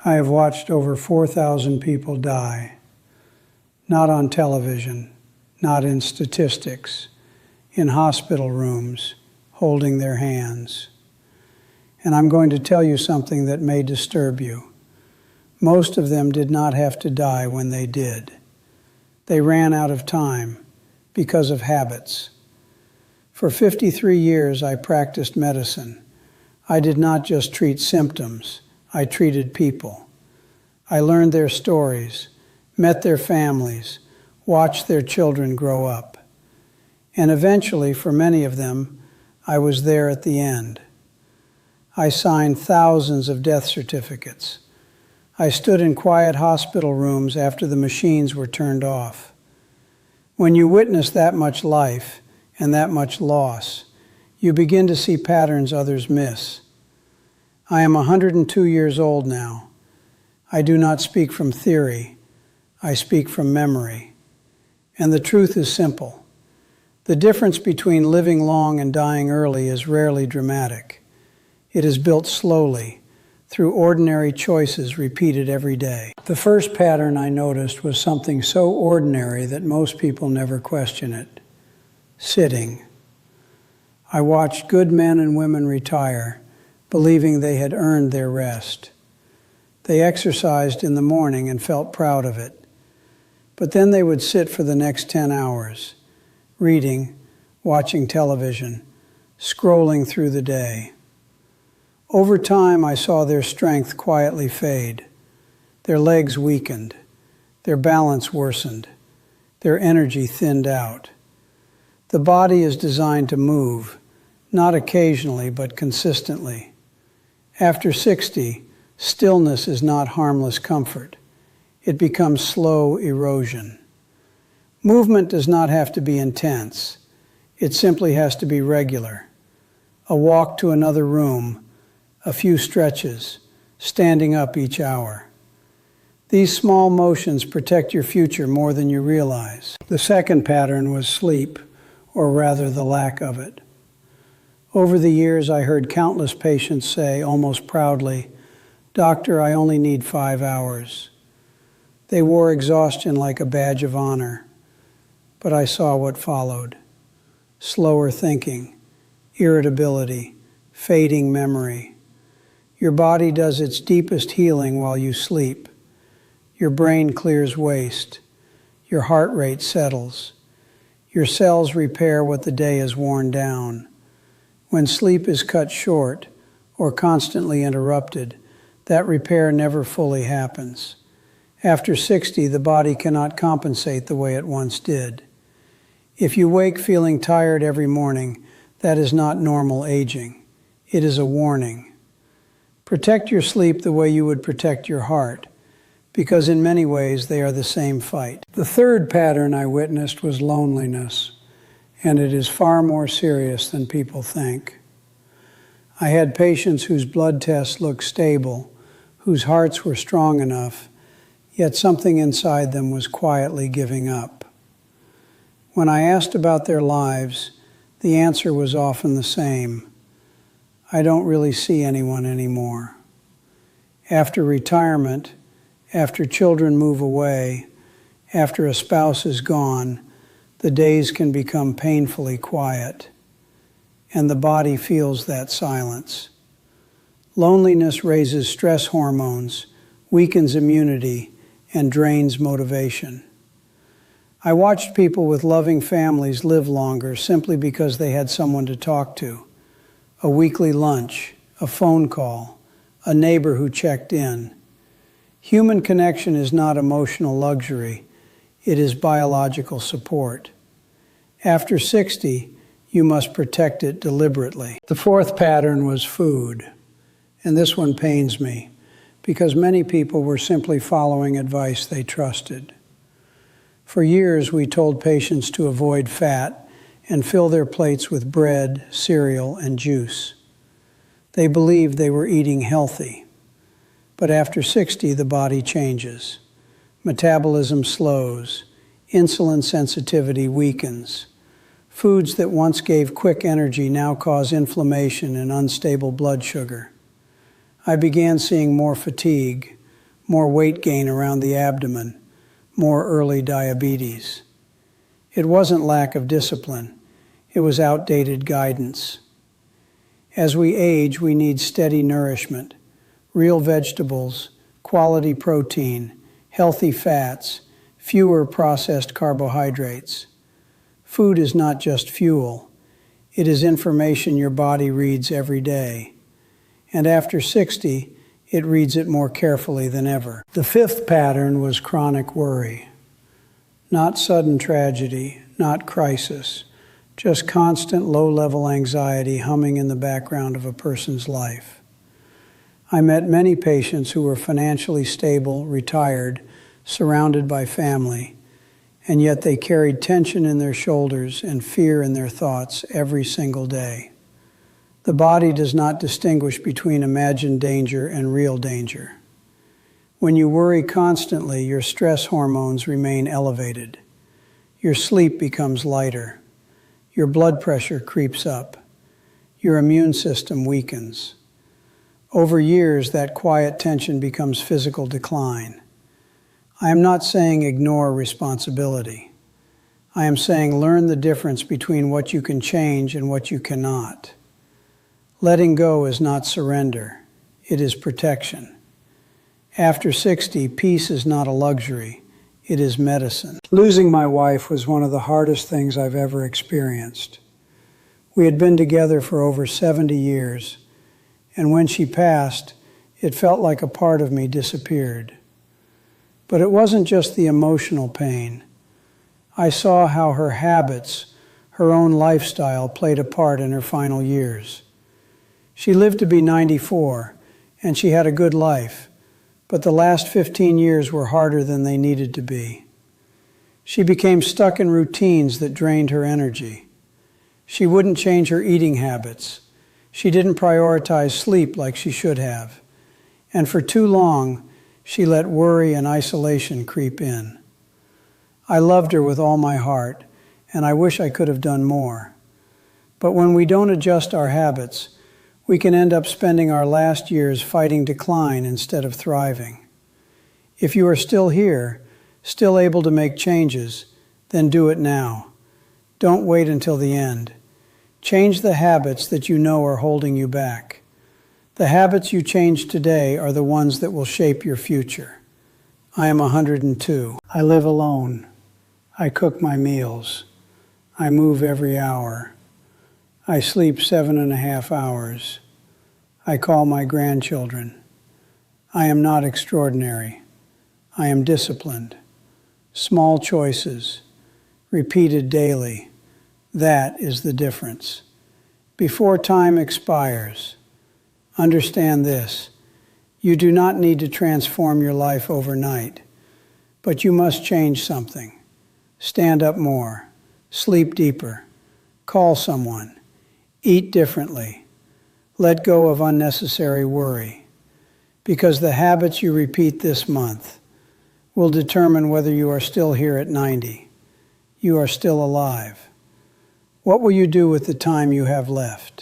I have watched over 4,000 people die, not on television, not in statistics, in hospital rooms, holding their hands. And I'm going to tell you something that may disturb you. Most of them did not have to die when they did. They ran out of time because of habits. For 53 years, I practiced medicine. I did not just treat symptoms. I treated people. I learned their stories, met their families, watched their children grow up. And eventually, for many of them, I was there at the end. I signed thousands of death certificates. I stood in quiet hospital rooms after the machines were turned off. When you witness that much life and that much loss, you begin to see patterns others miss. I am 102 years old now. I do not speak from theory. I speak from memory. And the truth is simple. The difference between living long and dying early is rarely dramatic. It is built slowly, through ordinary choices repeated every day. The first pattern I noticed was something so ordinary that most people never question it: sitting. I watched good men and women retire, believing they had earned their rest. They exercised in the morning and felt proud of it. But then they would sit for the next 10 hours, reading, watching television, scrolling through the day. Over time, I saw their strength quietly fade. Their legs weakened. Their balance worsened. Their energy thinned out. The body is designed to move, not occasionally, but consistently. After 60, stillness is not harmless comfort. It becomes slow erosion. Movement does not have to be intense. It simply has to be regular. A walk to another room, a few stretches, standing up each hour. These small motions protect your future more than you realize. The second pattern was sleep, or rather the lack of it. Over the years, I heard countless patients say, almost proudly, "Doctor, I only need 5 hours." They wore exhaustion like a badge of honor. But I saw what followed: slower thinking, irritability, fading memory. Your body does its deepest healing while you sleep. Your brain clears waste. Your heart rate settles. Your cells repair what the day has worn down. When sleep is cut short or constantly interrupted, that repair never fully happens. After 60, the body cannot compensate the way it once did. If you wake feeling tired every morning, that is not normal aging. It is a warning. Protect your sleep the way you would protect your heart, because in many ways they are the same fight. The third pattern I witnessed was loneliness, and it is far more serious than people think. I had patients whose blood tests looked stable, whose hearts were strong enough, yet something inside them was quietly giving up. When I asked about their lives, the answer was often the same: I don't really see anyone anymore. After retirement, after children move away, after a spouse is gone, the days can become painfully quiet, and the body feels that silence. Loneliness raises stress hormones, weakens immunity, and drains motivation. I watched people with loving families live longer simply because they had someone to talk to. A weekly lunch, a phone call, a neighbor who checked in. Human connection is not emotional luxury. It is biological support. After 60, you must protect it deliberately. The fourth pattern was food, and this one pains me because many people were simply following advice they trusted. For years, we told patients to avoid fat and fill their plates with bread, cereal, and juice. They believed they were eating healthy. But after 60, the body changes. Metabolism slows. Insulin sensitivity weakens. Foods that once gave quick energy now cause inflammation and unstable blood sugar. I began seeing more fatigue, more weight gain around the abdomen, more early diabetes. It wasn't lack of discipline, it was outdated guidance. As we age, we need steady nourishment, real vegetables, quality protein, healthy fats, fewer processed carbohydrates. Food is not just fuel, it is information your body reads every day. And after 60, it reads it more carefully than ever. The fifth pattern was chronic worry. Not sudden tragedy, not crisis, just constant low-level anxiety humming in the background of a person's life. I met many patients who were financially stable, retired, surrounded by family, and yet they carried tension in their shoulders and fear in their thoughts every single day. The body does not distinguish between imagined danger and real danger. When you worry constantly, your stress hormones remain elevated. Your sleep becomes lighter. Your blood pressure creeps up. Your immune system weakens. Over years, that quiet tension becomes physical decline. I am not saying ignore responsibility. I am saying learn the difference between what you can change and what you cannot. Letting go is not surrender, it is protection. After 60, peace is not a luxury, it is medicine. Losing my wife was one of the hardest things I've ever experienced. We had been together for over 70 years, and when she passed, it felt like a part of me disappeared. But it wasn't just the emotional pain. I saw how her habits, her own lifestyle played a part in her final years. She lived to be 94, and she had a good life, but the last 15 years were harder than they needed to be. She became stuck in routines that drained her energy. She wouldn't change her eating habits. She didn't prioritize sleep like she should have. And for too long, she let worry and isolation creep in. I loved her with all my heart, and I wish I could have done more. But when we don't adjust our habits, we can end up spending our last years fighting decline instead of thriving. If you are still here, still able to make changes, then do it now. Don't wait until the end. Change the habits that you know are holding you back. The habits you change today are the ones that will shape your future. I am 102. I live alone. I cook my meals. I move every hour. I sleep 7.5 hours. I call my grandchildren. I am not extraordinary. I am disciplined. Small choices, repeated daily. That is the difference. Before time expires, understand this. You do not need to transform your life overnight, but you must change something. Stand up more, sleep deeper, call someone, eat differently, let go of unnecessary worry, because the habits you repeat this month will determine whether you are still here at 90. You are still alive. What will you do with the time you have left?